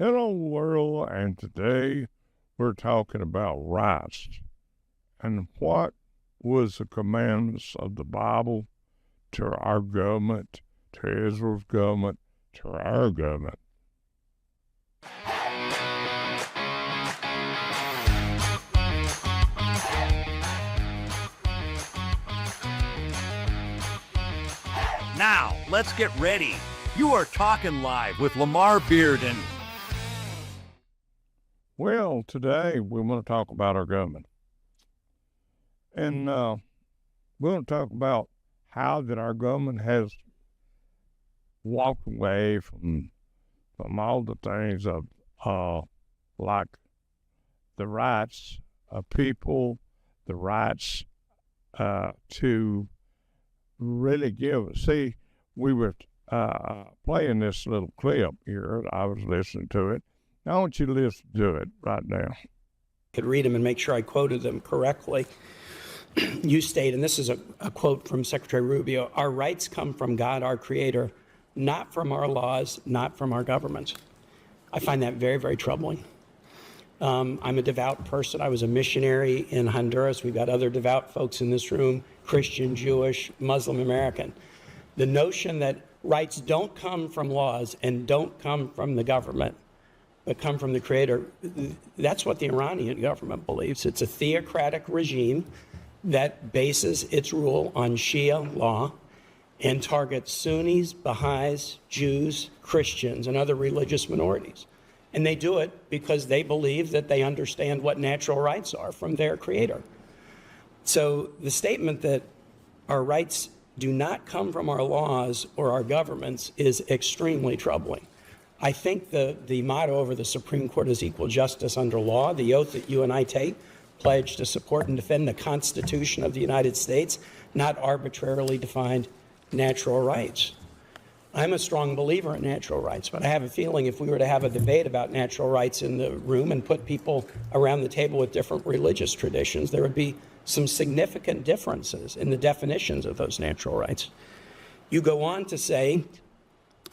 Hello, world, and today we're talking about rights and what was the commandments of the Bible to our government, to Israel's government, to our government. Now, let's get ready. You are Talkin Live with Lamar Bearden. Well, today we want to talk about our government. And we want to talk about how that our government has walked away from all the things of like the rights of people, the rights to really give. See, we were playing this little clip here. I was listening to it. I want you to listen to it right now. I could read them and make sure I quoted them correctly. You state, and this is a quote from Secretary Rubio, "Our rights come from God, our Creator, not from our laws, not from our government." I find that very, very troubling. I'm a devout person. I was a missionary in Honduras. We've got other devout folks in this room, Christian, Jewish, Muslim, American. The notion that rights don't come from laws and don't come from the government, but come from the Creator, that's what the Iranian government believes. It's a theocratic regime that bases its rule on Shia law and targets Sunnis, Baha'is, Jews, Christians, and other religious minorities. And they do it because they believe that they understand what natural rights are from their Creator. So the statement that our rights do not come from our laws or our governments is extremely troubling. I think the motto over the Supreme Court is equal justice under law. The oath that you and I take, pledge to support and defend the Constitution of the United States, not arbitrarily defined natural rights. I'm a strong believer in natural rights, but I have a feeling if we were to have a debate about natural rights in the room and put people around the table with different religious traditions, there would be some significant differences in the definitions of those natural rights. You go on to say,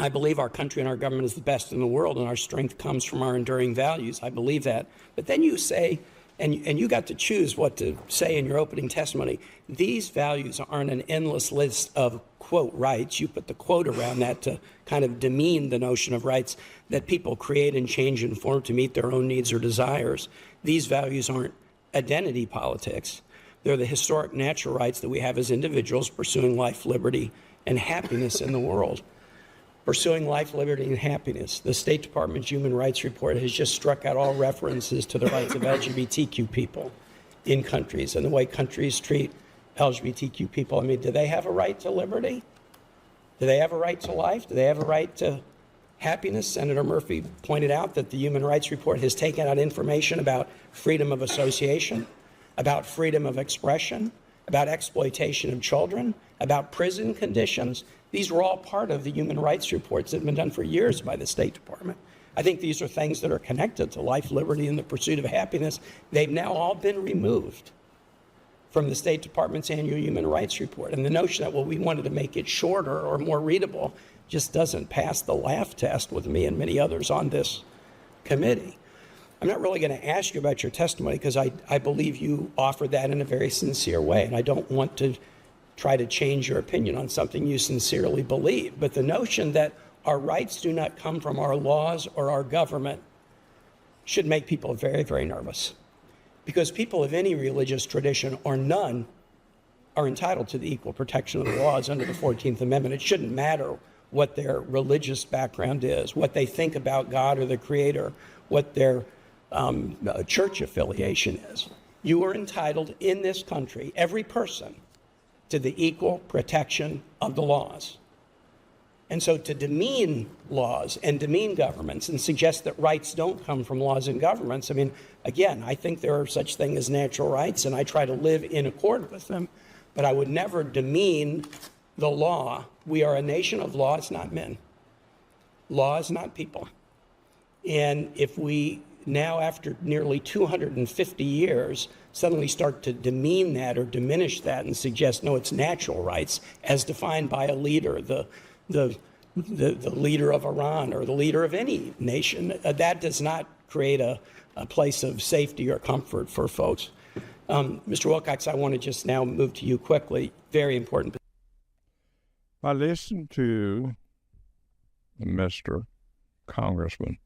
I believe our country and our government is the best in the world, and our strength comes from our enduring values. I believe that. But then you say, and you got to choose what to say in your opening testimony, these values aren't an endless list of, quote, rights. You put the quote around that to kind of demean the notion of rights that people create and change and form to meet their own needs or desires. These values aren't identity politics. They're the historic natural rights that we have as individuals pursuing life, liberty, and happiness in the world. Pursuing life, liberty, and happiness. The State Department's Human Rights Report has just struck out all references to the rights of LGBTQ people in countries and the way countries treat LGBTQ people. I mean, do they have a right to liberty? Do they have a right to life? Do they have a right to happiness? Senator Murphy pointed out that the Human Rights Report has taken out information about freedom of association, about freedom of expression, about exploitation of children, about prison conditions. These were all part of the human rights reports that have been done for years by the State Department. I think these are things that are connected to life, liberty, and the pursuit of happiness. They've now all been removed from the State Department's annual human rights report. And the notion that, well, we wanted to make it shorter or more readable just doesn't pass the laugh test with me and many others on this committee. I'm not really going to ask you about your testimony because I believe you offered that in a very sincere way, and I don't want to try to change your opinion on something you sincerely believe. But the notion that our rights do not come from our laws or our government should make people very, very nervous. Because people of any religious tradition or none are entitled to the equal protection of the laws under the 14th Amendment. It shouldn't matter what their religious background is, what they think about God or the Creator, what their church affiliation is. You are entitled in this country, every person, to the equal protection of the laws. And so to demean laws and demean governments and suggest that rights don't come from laws and governments, I mean, again, I think there are such things as natural rights, and I try to live in accord with them, but I would never demean the law. We are a nation of law, it's not men. Law is not people. And if we now, after nearly 250 years, suddenly start to demean that or diminish that and suggest, no, it's natural rights as defined by a leader, the the leader of Iran or the leader of any nation. That does not create a place of safety or comfort for folks. Mr. Wilcox, I want to just now move to you quickly. Very important. I listened to Mr. Congressman,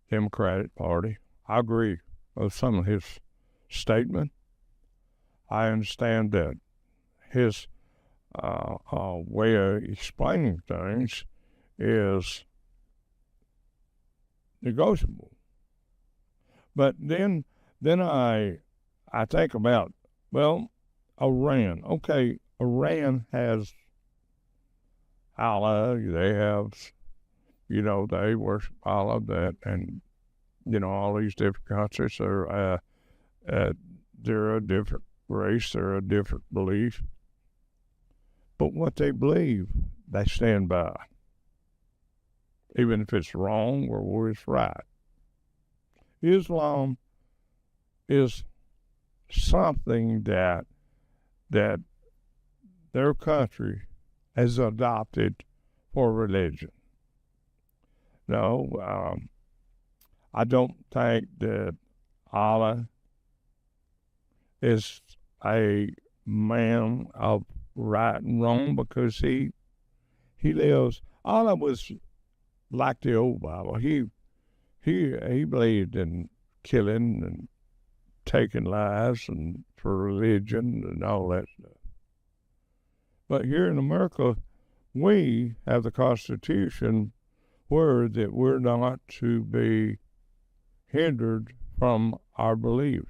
Democratic Party. I agree with some of his statement. I understand that his way of explaining things is negotiable. But then I think about, well, Iran. Okay, Iran has Allah. They have, they worship Allah, that, and all these different countries are they're a different race, they're a different belief. But what they believe, they stand by, even if it's wrong or it's right. Islam is something that their country has adopted for religion. No, I don't think that Allah is a man of right and wrong, because he lives. Allah was like the old Bible. He believed in killing and taking lives and for religion and all that stuff. But here in America, we have the Constitution where that we're not to be hindered from our beliefs.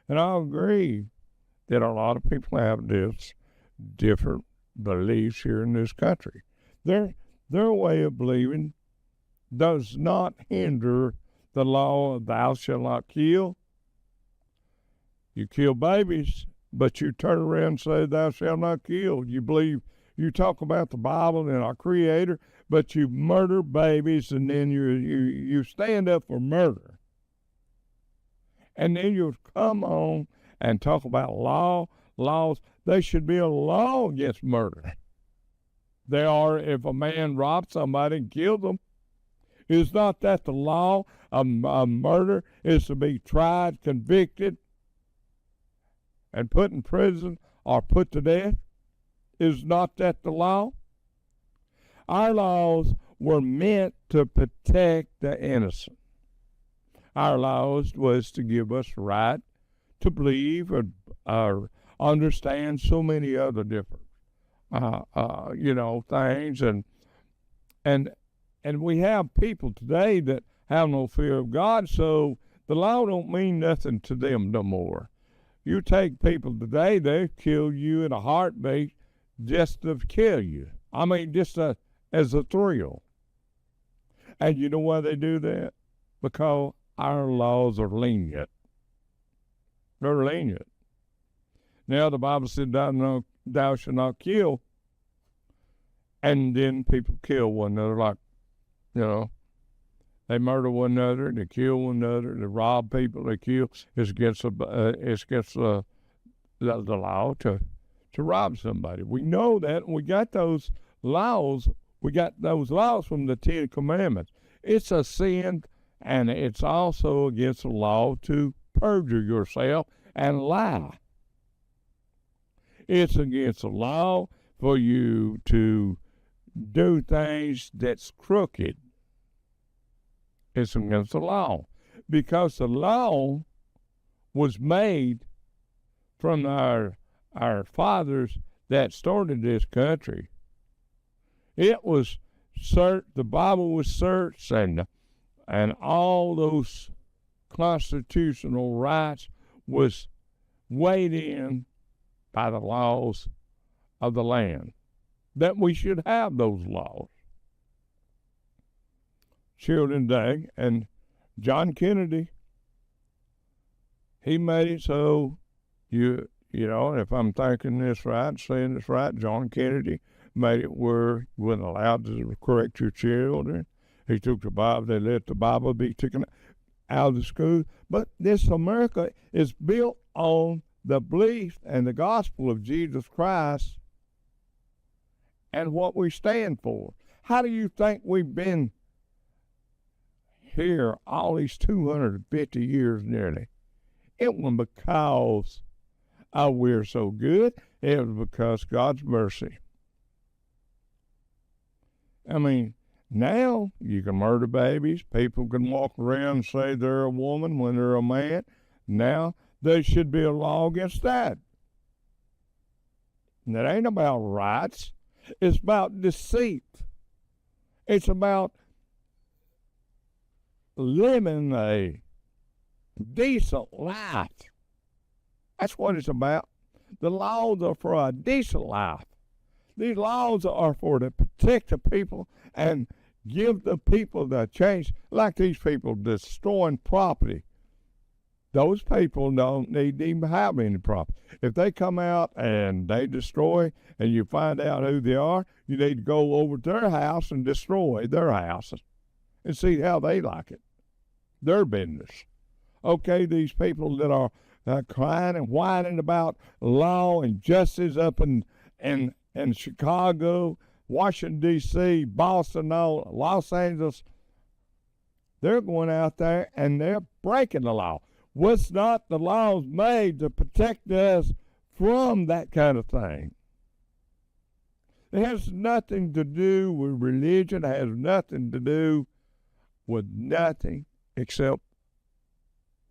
And I agree that a lot of people have this different beliefs here in this country. Their way of believing does not hinder the law of thou shalt not kill. You kill babies, but you turn around and say thou shalt not kill. You talk about the Bible and our Creator, but you murder babies, and then you stand up for murder. And then you come on and talk about laws. There should be a law against murder. There are, if a man robs somebody and kills them. Is not that the law of murder is to be tried, convicted, and put in prison or put to death? Is not that the law? Our laws were meant to protect the innocent. Our laws was to give us right to believe or understand so many other different, things. And we have people today that have no fear of God, so the law don't mean nothing to them no more. You take people today, they kill you in a heartbeat just to kill you. I mean, just as a thrill. And you know why they do that? Because our laws are lenient. They're lenient. Now the Bible said, thou shalt not kill. And then people kill one another, like, they murder one another, they kill one another, they rob people, they kill. It's against the law to rob somebody. We know that, and we got those laws. We got those laws from the Ten Commandments. It's a sin, and it's also against the law to perjure yourself and lie. It's against the law for you to do things that's crooked. It's against the law, because the law was made from our fathers that started this country. It was the Bible was searched, and all those constitutional rights was weighed in by the laws of the land, that we should have those laws. Children's Day, and John Kennedy, he made it so if I'm thinking this right, saying this right, John Kennedy made it where you wasn't allowed to correct your children. He took the Bible, they let the Bible be taken out of the school. But this America is built on the belief and the gospel of Jesus Christ, and what we stand for. How do you think we've been here all these 250 years nearly? It wasn't because we're so good. It was because God's mercy. I mean, now you can murder babies. People can walk around and say they're a woman when they're a man. Now there should be a law against that. And it ain't about rights. It's about deceit. It's about living a decent life. That's what it's about. The laws are for a decent life. These laws are for to protect the people and give the people the chance, like these people destroying property. Those people don't need to even have any property. If they come out and they destroy and you find out who they are, you need to go over to their house and destroy their houses and see how they like it. Their business. Okay, these people that are crying and whining about law and justice up in Chicago, Washington, D.C., Boston, Los Angeles, they're going out there and they're breaking the law. Was not the laws made to protect us from that kind of thing? It has nothing to do with religion. It has nothing to do with nothing except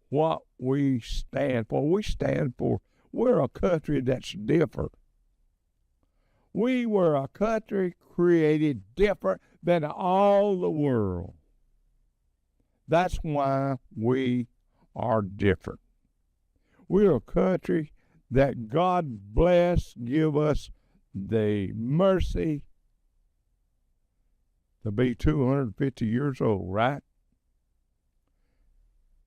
what we stand for. We're a country that's different. We were a country created different than all the world. That's why we are different. We're a country that God bless, give us the mercy to be 250 years old, right?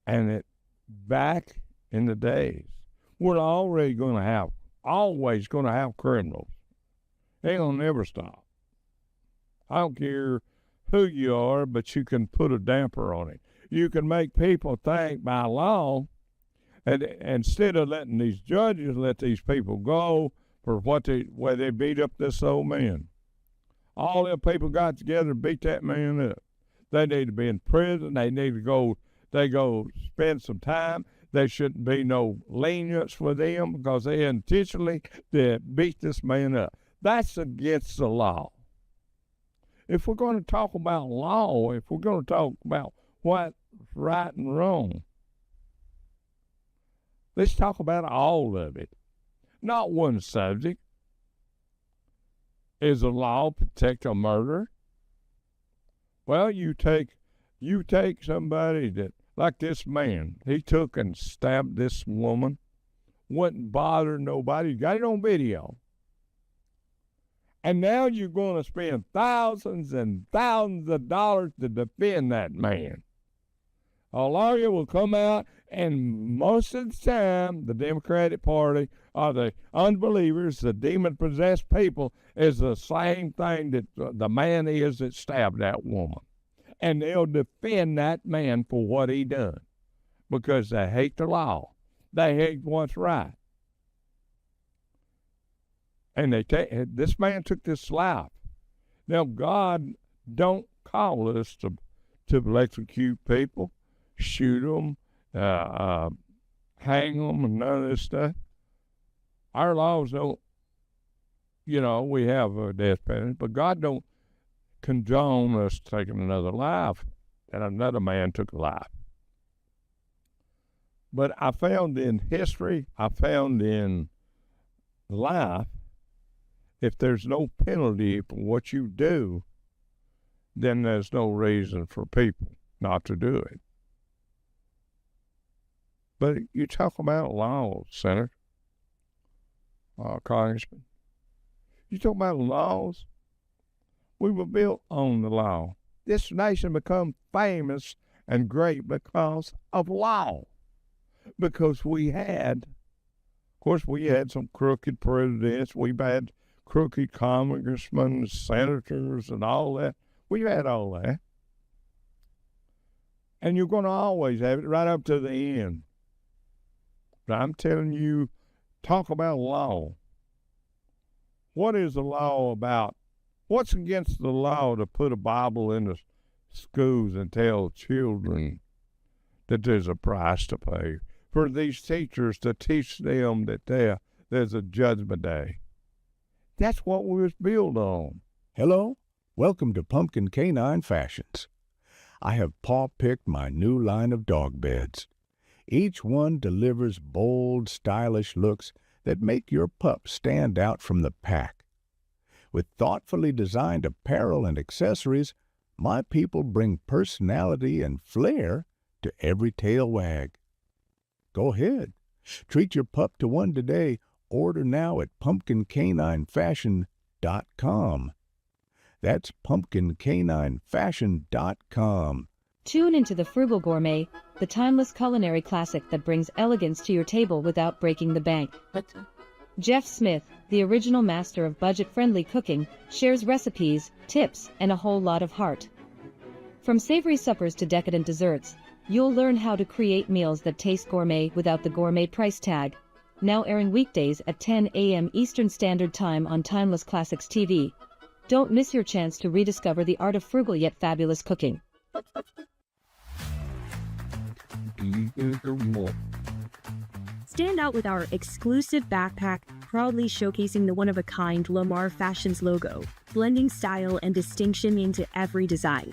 And it back in the days, we're always going to have criminals. They'll never stop. I don't care who you are, but you can put a damper on it. You can make people think by law, and instead of letting these judges let these people go for where they beat up this old man. All them people got together and beat that man up. They need to be in prison. They need to go spend some time. There shouldn't be no lenience for them because they intentionally did beat this man up. That's against the law. If we're going to talk about law, if we're going to talk about what's right and wrong, let's talk about all of it, not one subject. Is the law protect a murderer? Well, you take somebody that, like this man, he took and stabbed this woman, wouldn't bother nobody, got it on video. And now you're going to spend thousands and thousands of dollars to defend that man. A lawyer will come out, and most of the time, the Democratic Party or the unbelievers, the demon-possessed people, is the same thing that the man is that stabbed that woman. And they'll defend that man for what he done because they hate the law. They hate what's right. And this man took this life. Now, God don't call us to electrocute people, shoot them, hang them, and none of this stuff. Our laws don't, we have a death penalty, but God don't condone us taking another life, and another man took a life. But I found in history, I found in life, if there's no penalty for what you do, then there's no reason for people not to do it. But you talk about laws, Senator, Congressman. You talk about laws. We were built on the law. This nation become famous and great because of law. Because we had some crooked presidents. We've had crooked congressmen, senators, and all that. We've had all that. And you're going to always have it right up to the end. But I'm telling you, talk about law. What is the law about What's against the law to put a Bible in the schools and tell children that there's a price to pay? For these teachers to teach them that there's a judgment day. That's what we was built on. Hello, welcome to Pumpkin Canine Fashions. I have paw-picked my new line of dog beds. Each one delivers bold, stylish looks that make your pup stand out from the pack. With thoughtfully designed apparel and accessories, my people bring personality and flair to every tail wag. Go ahead, treat your pup to one today. Order now at pumpkincaninefashion.com. That's pumpkincaninefashion.com. Tune into The Frugal Gourmet, the timeless culinary classic that brings elegance to your table without breaking the bank. Jeff Smith, the original master of budget-friendly cooking, shares recipes, tips, and a whole lot of heart. From savory suppers to decadent desserts, you'll learn how to create meals that taste gourmet without the gourmet price tag. Now airing weekdays at 10 a.m. Eastern Standard Time on Timeless Classics TV. Don't miss your chance to rediscover the art of frugal yet fabulous cooking. Stand out with our exclusive backpack, proudly showcasing the one-of-a-kind Lamar Fashions logo, blending style and distinction into every design.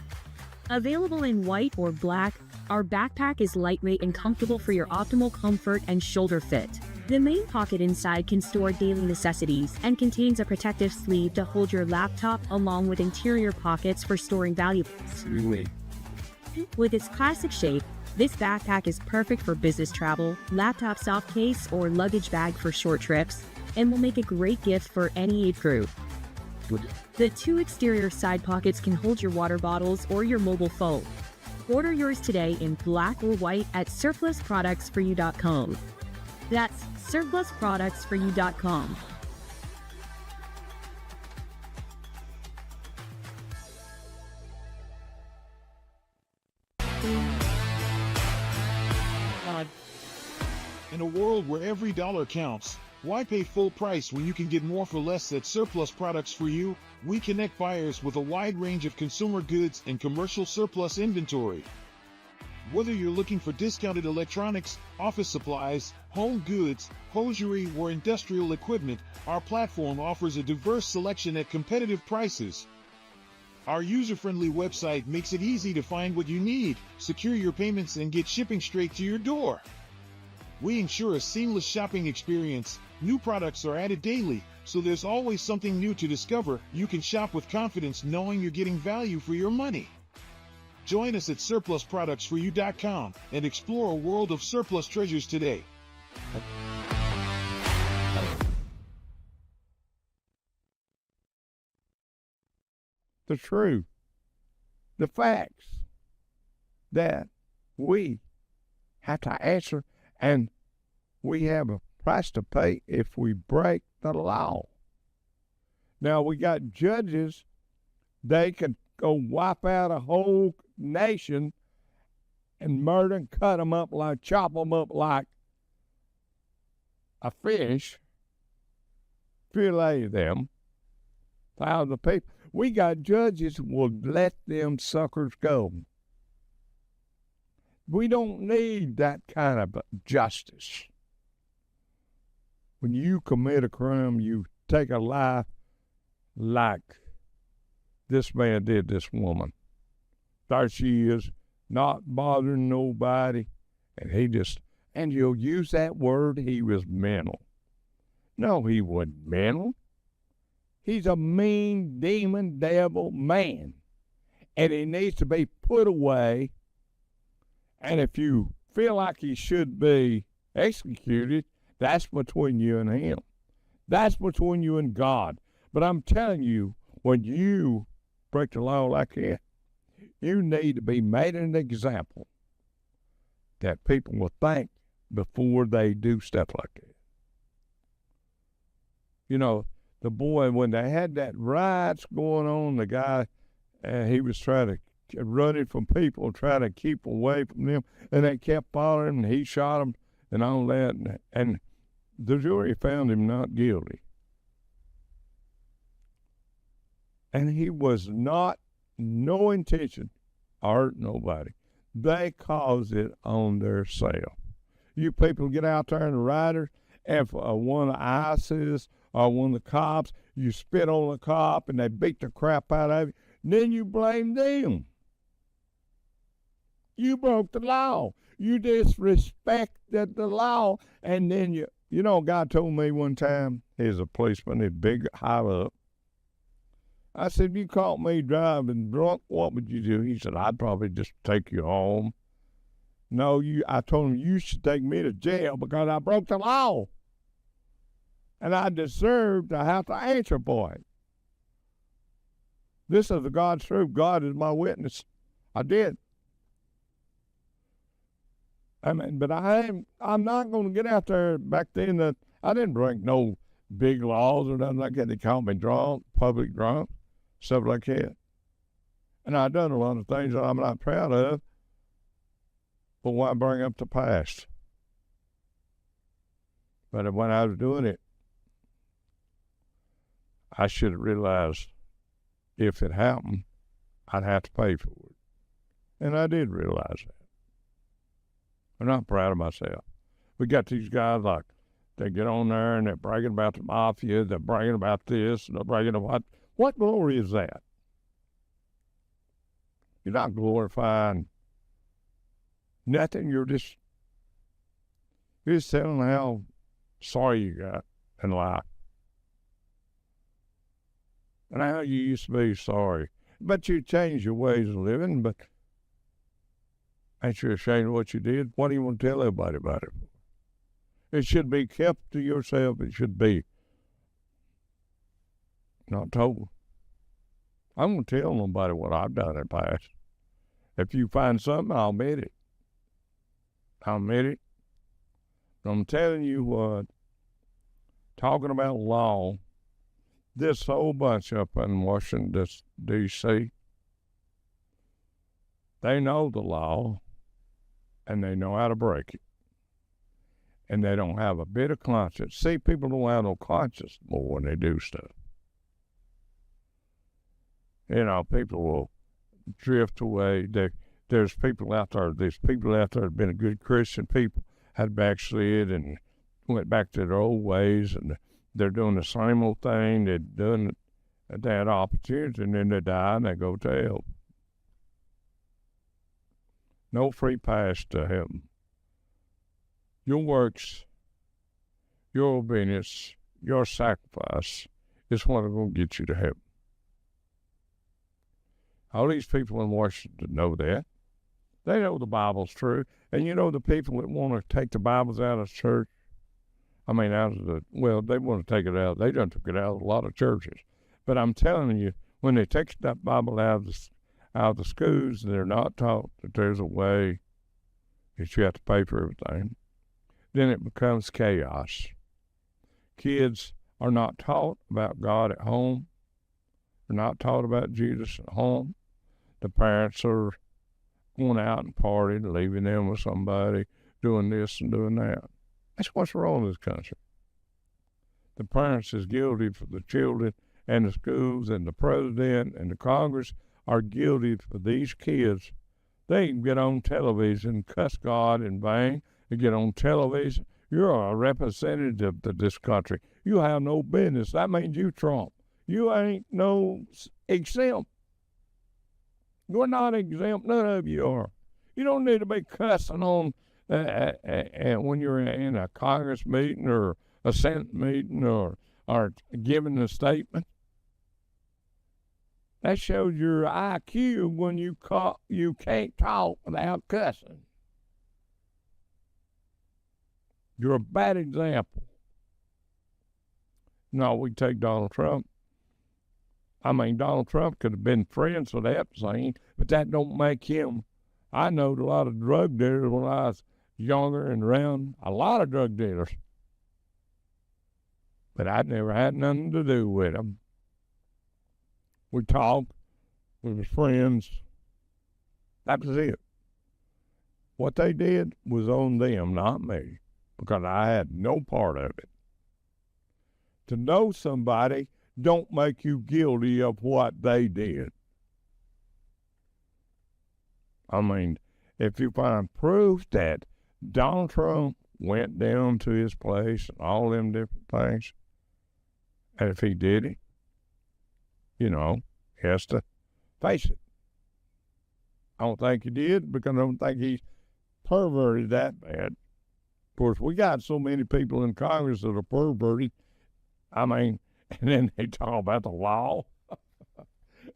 Available in white or black, our backpack is lightweight and comfortable for your optimal comfort and shoulder fit. The main pocket inside can store daily necessities and contains a protective sleeve to hold your laptop along with interior pockets for storing valuables. With its classic shape, this backpack is perfect for business travel, laptop soft case, or luggage bag for short trips, and will make a great gift for any age group. The two exterior side pockets can hold your water bottles or your mobile phone. Order yours today in black or white at surplusproductsforyou.com. That's surplusproductsforyou.com. In a world where every dollar counts, why pay full price when you can get more for less at Surplus Products for You? We connect buyers with a wide range of consumer goods and commercial surplus inventory. Whether you're looking for discounted electronics, office supplies, home goods, hosiery, or industrial equipment, our platform offers a diverse selection at competitive prices. Our user-friendly website makes it easy to find what you need, secure your payments, and get shipping straight to your door. We ensure a seamless shopping experience. New products are added daily, so there's always something new to discover. You can shop with confidence knowing you're getting value for your money. Join us at surplusproductsforyou.com and explore a world of surplus treasures today. The truth, the facts that we have to answer, and we have a price to pay if we break the law. Now, we got judges, they can go wipe out a whole nation and murder and cut them up, like chop them up like a fish, fillet them, thousands of people. We got judges who will let them suckers go. We don't need that kind of justice. When you commit a crime, you take a life like this man did this woman. There she is, not bothering nobody, and you'll use that word, he was mental. No, he wasn't mental. He's a mean, demon, devil man, and he needs to be put away. And if you feel like he should be executed, that's between you and him. That's between you and God. But I'm telling you, when you break the law like that, you need to be made an example that people will think before they do stuff like that. You know, the boy, when they had that riots going on, the guy, he was trying to running from people, trying to keep away from them, and they kept following him, and he shot him and all that, and the jury found him not guilty. And he was not, no intention to hurt nobody. They caused it on their self. You people get out there in the riders, and if one of the ISIS or one of the cops, you spit on the cop and they beat the crap out of you, then you blame them. You broke the law. You disrespected the law, and then you know, a guy told me one time, he's a policeman, he's big, high up. I said, if you caught me driving drunk, what would you do? He said, I'd probably just take you home. No, I told him, you should take me to jail because I broke the law. And I deserve to have to answer for it. This is the God's truth. God is my witness. I did. I mean, but I'm not going to get out there. Back then, I didn't break no big laws or nothing like that. They called me drunk, public drunk, stuff like that. And I've done a lot of things that I'm not proud of, but why bring up the past? But when I was doing it, I should have realized if it happened, I'd have to pay for it. And I did realize that. I'm not proud of myself. We got these guys like, they get on there and they're bragging about the mafia, they're bragging about this, and they're bragging about, what glory is that? You're not glorifying nothing, you're just telling how sorry you got in life. And how you used to be sorry. But you changed your ways of living, but ain't you ashamed of what you did? What do you want to tell everybody about it for? It should be kept to yourself. It should be not told. I won't tell nobody what I've done in the past. If you find something, I'll admit it. I'll admit it. I'm telling you what, talking about law, this whole bunch up in Washington, D.C., they know the law, and they know how to break it. And they don't have a bit of conscience. See, people don't have no conscience more when they do stuff. You know, people will drift away. There's people out there that have been a good Christian people, had backslid and went back to their old ways, and they're doing the same old thing. They're doing it, they had opportunity, and then they die and they go to hell. No free pass to heaven. Your works, your obedience, your sacrifice is what is going to get you to heaven. All these people in Washington know that. They know the Bible's true. And you know the people that want to take the Bibles out of church, they want to take it out. They done took it out of a lot of churches. But I'm telling you, when they take that Bible out of the schools, they're not taught that there's a way that you have to pay for everything. Then it becomes chaos. Kids are not taught about God at home. They're not taught about Jesus at home. The parents are going out and partying, leaving them with somebody, doing this and doing that. That's what's wrong in this country. The parents is guilty for the children, and the schools and the president and the Congress are guilty for these kids. They can get on television, cuss God in vain. They get on television. You're a representative of this country. You have no business. That means you Trump. You ain't no exempt. You're not exempt. None of you are. You don't need to be cussing on when you're in a Congress meeting or a Senate meeting or giving a statement. That shows your IQ when you can't talk without cussing. You're a bad example. No, we take Donald Trump. I mean, Donald Trump could have been friends with Epstein, but that don't make him. I know a lot of drug dealers when I was younger and around, a lot of drug dealers. But I never had nothing to do with them. We talked, we were friends. That was it. What they did was on them, not me, because I had no part of it. To know somebody don't make you guilty of what they did. I mean, if you find proof that Donald Trump went down to his place and all them different things, and if he did it, he has to face it. I don't think he did, because I don't think he's perverted that bad. Of course, we got so many people in Congress that are perverted. I mean, and then they talk about the law.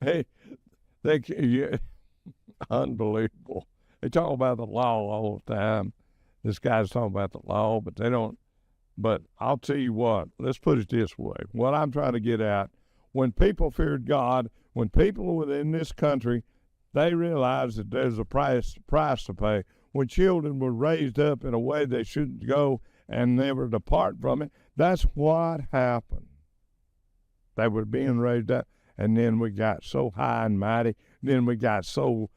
Yeah, unbelievable. They talk about the law all the time. This guy's talking about the law, but they don't. But I'll tell you what, let's put it this way. What I'm trying to get at, when people feared God, when people within this country, they realized that there's a price to pay. When children were raised up in a way they shouldn't go and never depart from it, that's what happened. They were being raised up, and then we got so high and mighty, then we got so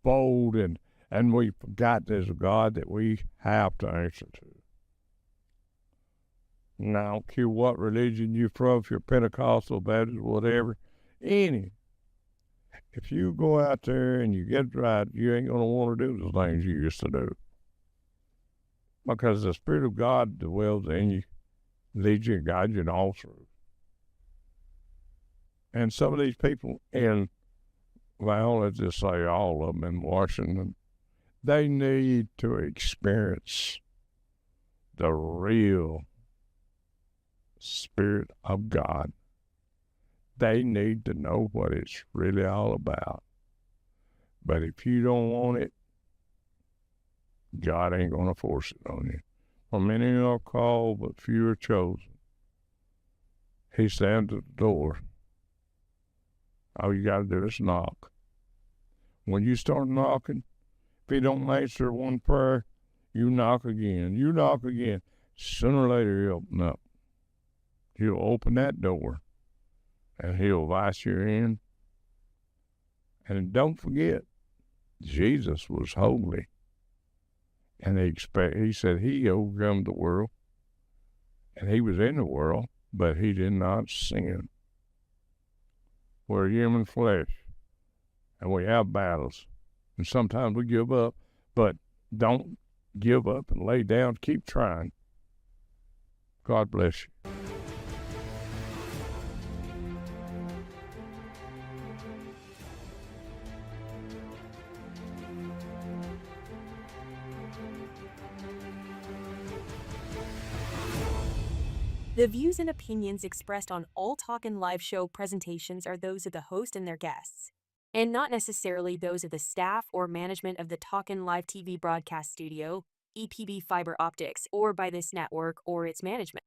bold, and we forgot there's a God that we have to answer to. And I don't care what religion you're from, if you're Pentecostal, Baptist, whatever, any. If you go out there and you get it right, you ain't going to want to do the things you used to do. Because the Spirit of God dwells in you, leads you and guides you in all truth. And some of these people let's just say all of them in Washington, they need to experience the real Spirit of God. They need to know what it's really all about. But if you don't want it, God ain't going to force it on you. For many are called, but few are chosen. He stands at the door. All you got to do is knock. When you start knocking, if he don't answer one prayer, you knock again. You knock again. Sooner or later, he'll open up. He'll open that door, and he'll invite you in. And don't forget, Jesus was holy. And he said he overcome the world. And he was in the world, but he did not sin. We're human flesh, and we have battles. And sometimes we give up, but don't give up and lay down. Keep trying. God bless you. The views and opinions expressed on all Talkin Live Show presentations are those of the host and their guests, and not necessarily those of the staff or management of the Talkin Live TV Broadcast Studio, EPB Fiber Optics, or by this network or its management.